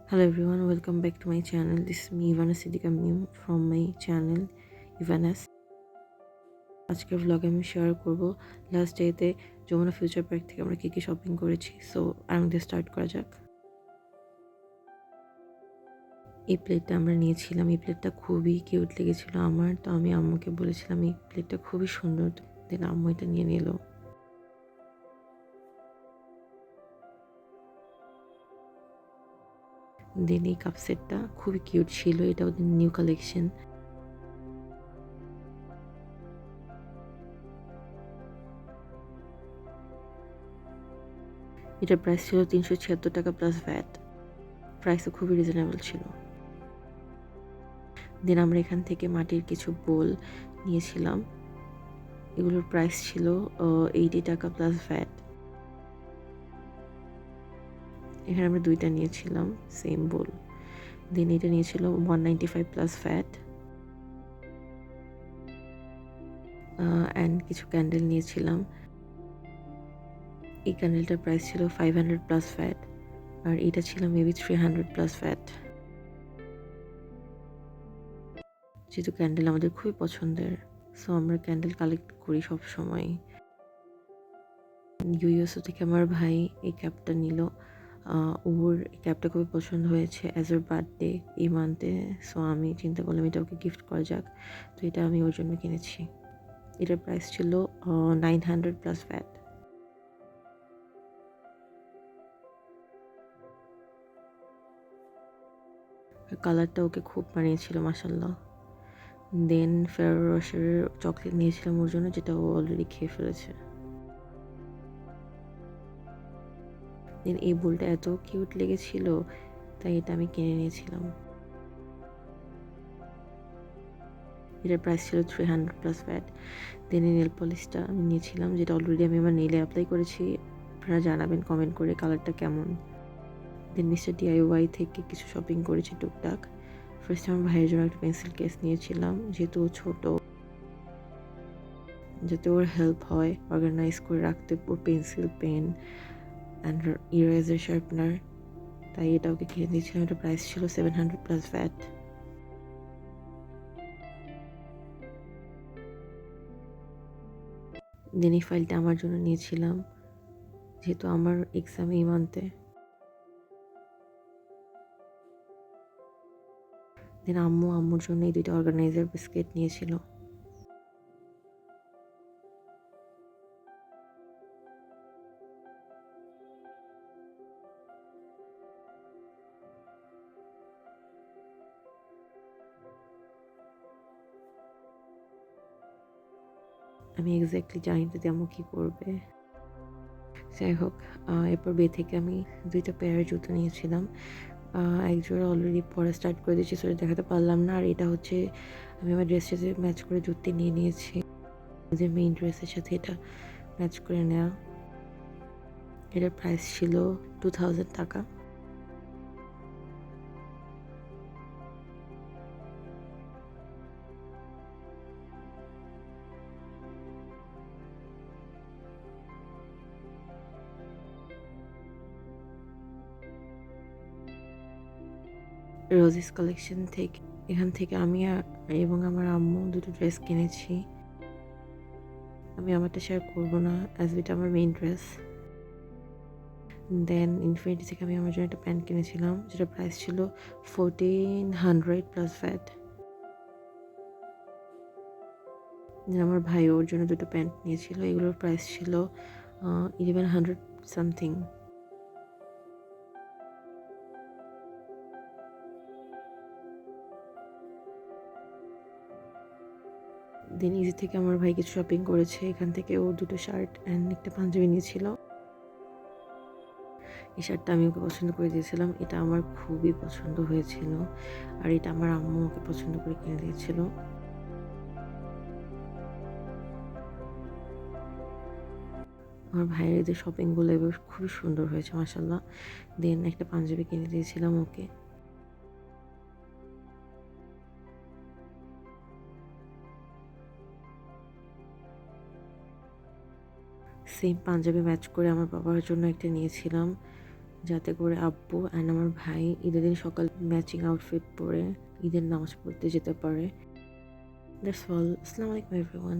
Hello everyone, welcome back to my channel. This is me Ivana Siddiqa Meme from my channel Ivanas. আজকের vlog আমি share করব last ডেতে Jamuna future park থেকে আমরা কি কি শপিং করেছি। সো আমাদের স্টার্ট করা যাক। এই প্লেটটা আমরা নিয়েছিলাম। এই প্লেটটা খুবই কিউট লেগেছিল আমার, তো আমি আম্মুকে বলেছিলাম এই প্লেটটা খুবই সুন্দর, দেন আম্মু এটা নিয়ে নিল। দেন এই কাপ সেটটা খুবই কিউট ছিল, এটা ওদের নিউ কালেকশন। এটার প্রাইস ছিল 376 টাকা প্লাস ভ্যাট। প্রাইসও খুবই রিজনেবল ছিল। দেন আমরা এখান থেকে মাটির কিছু বোল নিয়েছিলাম। এগুলোর প্রাইস ছিল 80 টাকা প্লাস ভ্যাট। এখানে আমরা দুইটা নিয়েছিলাম সেম বোল। দেন এটা নিয়েছিল 195 প্লাস ভ্যাট। অ্যান্ড কিছু ক্যান্ডেল নিয়েছিলাম। এই ক্যান্ডেলটার প্রাইস ছিল 500 প্লাস ভ্যাট, আর এটা ছিল মেবি 300 প্লাস ভ্যাট। যেহেতু ক্যান্ডেল আমাদের খুবই পছন্দের, সো আমরা ক্যান্ডেল কালেক্ট করি সব সময়। ইউএসও থেকে আমার ভাই এই ক্যাপটা নিল। ওর ক্যাপটা খুবই পছন্দ হয়েছে অ্যাজ ওর বার্থডে এই মান্থে। সো আমি চিন্তা করলাম এটা ওকে গিফট করা যাক, তো এটা আমি ওর জন্য কিনেছি। এটার প্রাইস ছিল 900 প্লাস ভ্যাট। কালারটা ওকে খুব মানিয়েছিল মাসাল্লাহ। দেন ফেরারো রোশারের চকলেট নিয়েছিলাম ওর জন্য, যেটা ও অলরেডি খেয়ে ফেলেছে। দেন এই বোলটা এত কিউট লেগেছিল, তাই এটা আমি কিনে নিয়েছিলাম। এটার প্রাইস ছিল 300 প্লাস ভ্যাট। দেন এই নেল পলিশটা আমি নিয়েছিলাম, যেটা অলরেডি আমি আমার নেলে অ্যাপ্লাই করেছি। আপনারা জানাবেন কমেন্ট করে কালারটা কেমন। দেন মিস্টার DIY থেকে কিছু শপিং করেছি টুকটাক। ফার্স্ট আমার ভাইয়ের জন্য একটা পেন্সিল কেস নিয়েছিলাম, যেহেতু ও ছোট, যাতে ওর হেল্প হয় অর্গানাইজ করে রাখতে ওর pencil, pen and eraser, sharpener. তাই এটা ওকে কিনে দিয়েছিলাম। এটা প্রাইস ছিল 700 প্লাস ভ্যাট। দেন এই ফাইলটা আমার জন্য নিয়েছিলাম, যেহেতু আমার এক্সাম এই মান্থে। দেন আম্মুর জন্য এই দুইটা অর্গানাইজার বিস্কিট নিয়েছিল। আমি এক্স্যাক্টলি জানি না যে আম্মু কী করবে। যাই হোক, এরপর বে থেকে আমি দুইটা পেয়ার জুতো নিয়েছিলাম। এক জোড়া অলরেডি পরা স্টার্ট করে দিয়েছি, সেটা দেখাতে পারলাম না। আর এটা হচ্ছে আমি আমার ড্রেসের সাথে ম্যাচ করে জুতি নিয়ে নিয়েছি, যে মেইন ড্রেসের সাথে এটা ম্যাচ করে নেওয়া। এটার প্রাইস ছিল 2000 টাকা। রোজিস কালেকশন থেকে, এখান থেকে আমি এবং আমার আম্মু দুটো ড্রেস কিনেছি। আমি আমারটা শেয়ার করবো না, অ্যাজ এটা আমার মেইন ড্রেস। দেন ইনফিনিটি থেকে আমি আমার জন্য একটা প্যান্ট কিনেছিলাম, যেটা প্রাইস ছিল 1400 প্লাস ভ্যাট। আমার ভাই ওর জন্য দুটো প্যান্ট নিয়েছিল, এগুলোর প্রাইস ছিল 1100 সামথিং। দেন ইজি থেকে আমার ভাই কিছু শপিং করেছে। এখান থেকে ও দুটো শার্ট অ্যান্ড একটা পাঞ্জাবি নিয়েছিল। এই শার্টটা আমি ওকে পছন্দ করে দিয়েছিলাম, এটা আমার খুবই পছন্দ হয়েছিল। আর এটা আমার আম্মু ওকে পছন্দ করে কিনে দিয়েছিল। আমার ভাইয়ের যে শপিংগুলো এবার খুবই সুন্দর হয়েছে মাসাল্লাহ। দেন একটা পাঞ্জাবি কিনে দিয়েছিলাম ওকে। সেম পাঞ্জাবি ম্যাচ করে আমার বাবার জন্য একটা নিয়েছিলাম, যাতে করে আব্বু অ্যান্ড আমার ভাই ঈদের দিন সকাল ম্যাচিং আউটফিট পরে ঈদের নামাজ পড়তে যেতে পারে। That's all. আসসালামু আলাইকুম এভরিওয়ান।